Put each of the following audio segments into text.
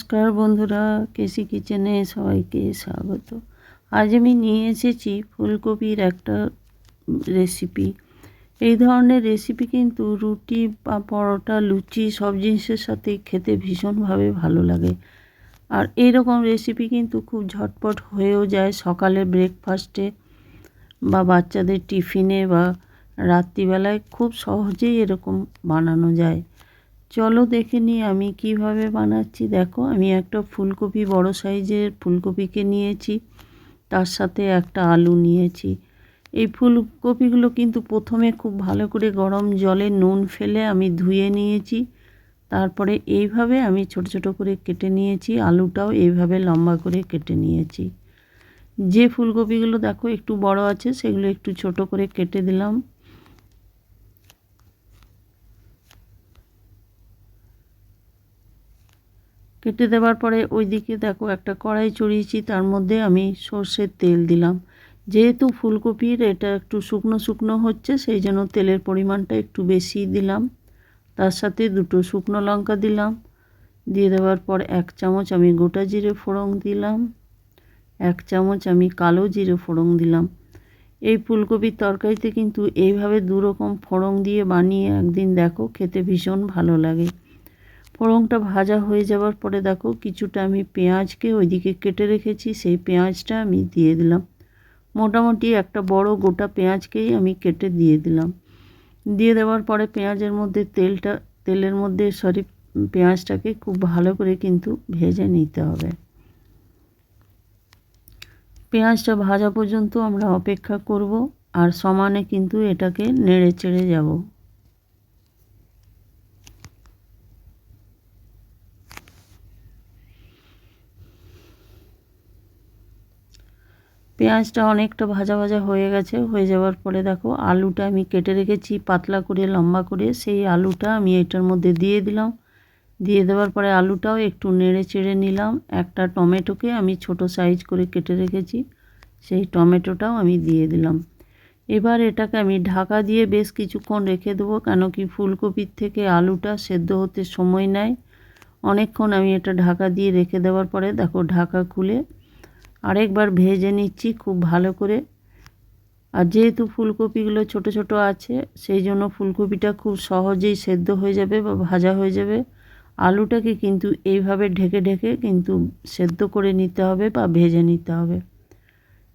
নমস্কার বন্ধুরা, কেসি কিচেনে সবাইকে স্বাগত। আজ আমি নিয়ে এসেছি ফুলকপির একটা রেসিপি। এই ধরনের রেসিপি কিন্তু রুটি বা পরোটা, লুচি সব জিনিসের সাথে খেতে ভীষণভাবে ভালো লাগে। আর এইরকম রেসিপি কিন্তু খুব ঝটপট হয়েও যায় সকালে ব্রেকফাস্টে বা বাচ্চাদের টিফিনে বা রাত্রিবেলায় খুব সহজেই এরকম বানানো যায়। চলো দেখে নিই আমি কিভাবে বানাচ্ছি। দেখো, আমি একটা ফুলকপি, বড় সাইজের ফুলকপিকে নিয়েছি, তার সাথে একটা আলু নিয়েছি। এই ফুলকপিগুলো কিন্তু প্রথমে খুব ভালো করে গরম জলে নুন ফেলে আমি ধুয়ে নিয়েছি। তারপরে এইভাবে আমি ছোট ছোট করে কেটে নিয়েছি। আলুটাও এইভাবে লম্বা করে কেটে নিয়েছি। যে ফুলকপিগুলো দেখো একটু বড় আছে সেগুলো একটু ছোট করে কেটে দিলাম। কেটে দেওয়ার পরে ওইদিকে দেখো একটা কড়াই চড়িয়েছি, তার মধ্যে আমি সর্ষের তেল দিলাম। যেহেতু ফুলকপির এটা একটু শুকনো শুকনো হচ্ছে, সেই জন্য তেলের পরিমাণটা একটু বেশি দিলাম। তার সাথে দুটো শুকনো লঙ্কা দিলাম। দিয়ে দেওয়ার পর 1 চামচ আমি গোটা জিরে ফোড়ন দিলাম, 1 চামচ আমি কালো জিরে ফোড়ন দিলাম। এই ফুলকপির তরকারিতে কিন্তু এইভাবে দুরকম ফোড়ন দিয়ে বানিয়ে একদিন দেখো, খেতে ভীষণ ভালো লাগে। ফোড়নটা ভাজা হয়ে যাওয়ার পরে দেখো কিছুটা আমি পেঁয়াজকে ওইদিকে কেটে রেখেছি, সেই পেঁয়াজটা আমি দিয়ে দিলাম। মোটামুটি একটা বড় গোটা পেঁয়াজকেই আমি কেটে দিয়ে দিলাম। দিয়ে দেওয়ার পরে পেঁয়াজের মধ্যে তেলের মধ্যে পেঁয়াজটাকে খুব ভালো করে কিন্তু ভেজে নিতে হবে। পেঁয়াজটা ভাজা পর্যন্ত আমরা অপেক্ষা করব, আর সমানে কিন্তু এটাকে নেড়ে চেড়ে যাব। পেঁয়াজটা অনেকটা ভাজা ভাজা হয়ে গেছে। হয়ে যাওয়ার পরে দেখো আলুটা আমি কেটে রেখেছি পাতলা করে, লম্বা করে, সেই আলুটা আমি এটার মধ্যে দিয়ে দিলাম। দিয়ে দেওয়ার পরে আলুটাও একটু নেড়ে চেড়ে নিলাম। একটা টমেটোকে আমি ছোট সাইজ করে কেটে রেখেছি, সেই টমেটোটাও আমি দিয়ে দিলাম। এবার এটাকে আমি ঢাকা দিয়ে বেশ কিছুক্ষণ রেখে দেবো, কেন কি ফুলকপির থেকে আলুটা সেদ্ধ হতে সময় নেয়। অনেকক্ষণ আমি এটা ঢাকা দিয়ে রেখে দেওয়ার পরে দেখো ঢাকা খুলে আরেকবার ভেজে নিচ্ছি খুব ভালো করে। আর যেহেতু ফুলকপিগুলো ছোট ছোট আছে, সেই জন্য ফুলকপিটা খুব সহজেই সেদ্ধ হয়ে যাবে বা ভাজা হয়ে যাবে। আলুটাকে কিন্তু এইভাবে ঢেকে ঢেকে কিন্তু সেদ্ধ করে নিতে হবে বা ভেজে নিতে হবে।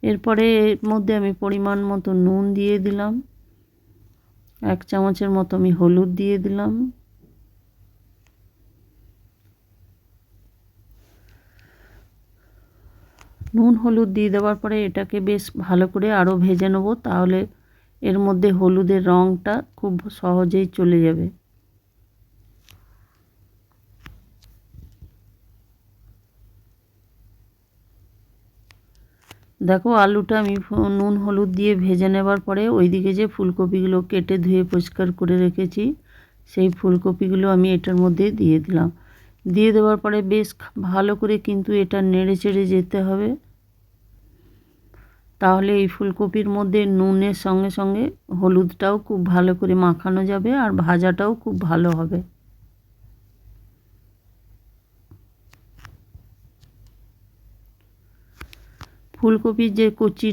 এরপরে এর মধ্যে আমি পরিমাণ মতো নুন দিয়ে দিলাম, 1 চামচের মতো আমি হলুদ দিয়ে দিলাম। নুন হলুদ দিয়ে দেওয়ার পরে এটাকে বেশ ভালো করে আরও ভেজে নেব, তাহলে এর মধ্যে হলুদের রঙটা খুব সহজেই চলে যাবে। দেখো আলুটা আমি নুন হলুদ দিয়ে ভেজে নেবার পরে ওইদিকে যে ফুলকপিগুলো কেটে ধুয়ে পরিষ্কার করে রেখেছি, সেই ফুলকপিগুলো আমি এটার মধ্যে দিয়ে দিলাম। দিয়ে দেওয়ার পরে বেশ ভালো করে কিন্তু এটা নেড়ে চেড়ে যেতে হবে, তাহলে এই ফুলকপির মধ্যে নুনের সঙ্গে সঙ্গে হলুদটাও খুব ভালো করে মাখানো যাবে আর ভাজাটাও খুব ভালো হবে। ফুলকপির যে কচি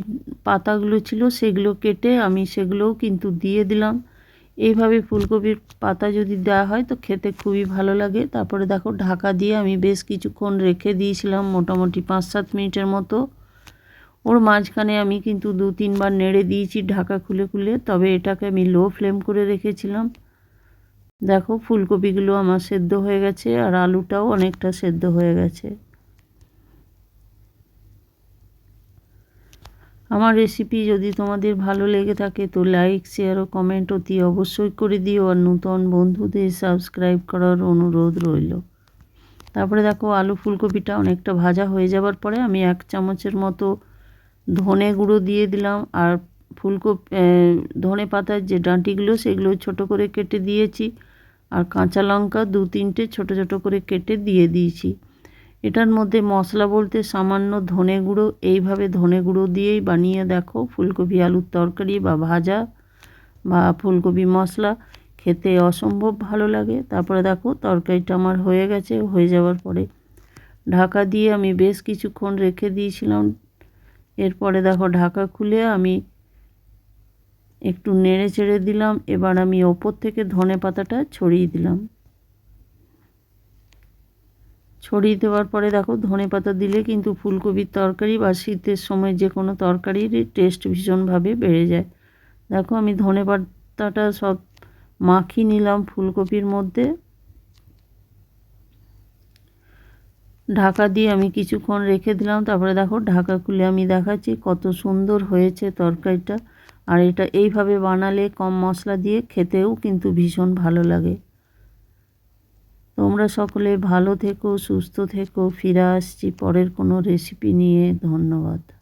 পাতাগুলো ছিল সেগুলো কেটে আমি সেগুলোও কিন্তু দিয়ে দিলাম। এইভাবে ফুলকপির পাতা যদি দেওয়া হয় তো খেতে খুবই ভালো লাগে। তারপরে দেখো ঢাকা দিয়ে আমি বেশ কিছুক্ষণ রেখে দিয়েছিলাম, মোটামুটি 5-7 মিনিটের মতো। ওর মাঝখানে আমি কিন্তু 2-3 বার নেড়ে দিয়েছি ঢাকা খুলে খুলে, তবে এটাকে আমি লো ফ্লেম করে রেখেছিলাম। দেখো ফুলকপিগুলো আমার সেদ্ধ হয়ে গেছে আর আলুটাও অনেকটা সেদ্ধ হয়ে গেছে। আমার রেসিপি যদি তোমাদের ভালো লেগে থাকে তো লাইক, শেয়ার ও কমেন্ট অতি অবশ্যই করে দিও, আর নতুন বন্ধুদের সাবস্ক্রাইব করার অনুরোধ রইল। তারপরে দেখো আলু ফুলকপিটা অনেকটা ভাজা হয়ে যাওয়ার পরে আমি 1 চামচের মতো ধনে গুঁড়ো দিয়ে দিলাম। আর ধনে পাতার যে ডাঁটিগুলো সেগুলো ছোট করে কেটে দিয়েছি, আর কাঁচা লঙ্কা 2-3টে ছোট ছোট করে কেটে দিয়ে দিয়েছি। এটার মধ্যে মশলা বলতে সামান্য ধনে গুঁড়ো, এইভাবে ধনে গুঁড়ো দিয়েই বানিয়ে দেখো ফুলকপি আলুর তরকারি বা ভাজা বা ফুলকপি মশলা, খেতে অসম্ভব ভালো লাগে। তারপরে দেখো তরকারিটা আমার হয়ে গেছে। হয়ে যাওয়ার পরে ঢাকা দিয়ে আমি বেশ কিছুক্ষণ রেখে দিয়েছিলাম। এরপরে দেখো ঢাকা খুলে আমি একটু নেড়ে চেড়ে দিলাম। এবার আমি ওপর থেকে ধনেপাতাটা ছড়িয়ে দিলাম। ছড়িয়ে দেওয়ার পরে দেখো ধনেপাতা দিলে কিন্তু ফুলকপির তরকারি বা শীতের সময় যে কোনো তরকারির টেস্ট ভীষণভাবে বেড়ে যায়। দেখো আমি ধনেপাতাটা সব মাখিয়ে নিলাম ফুলকপির মধ্যে। ঢাকা দিয়ে আমি কিছুক্ষণ রেখে দিলাম। তারপরে দেখো ঢাকা খুলে আমি দেখাচ্ছি কত সুন্দর হয়েছে তরকারিটা। আর এটা এইভাবে বানালে কম মশলা দিয়ে খেতেও কিন্তু ভীষণ ভালো লাগে। তোমরা সকলে ভালো থেকো, সুস্থ থেকো। ফিরে আসছি পরের কোনো রেসিপি নিয়ে। ধন্যবাদ।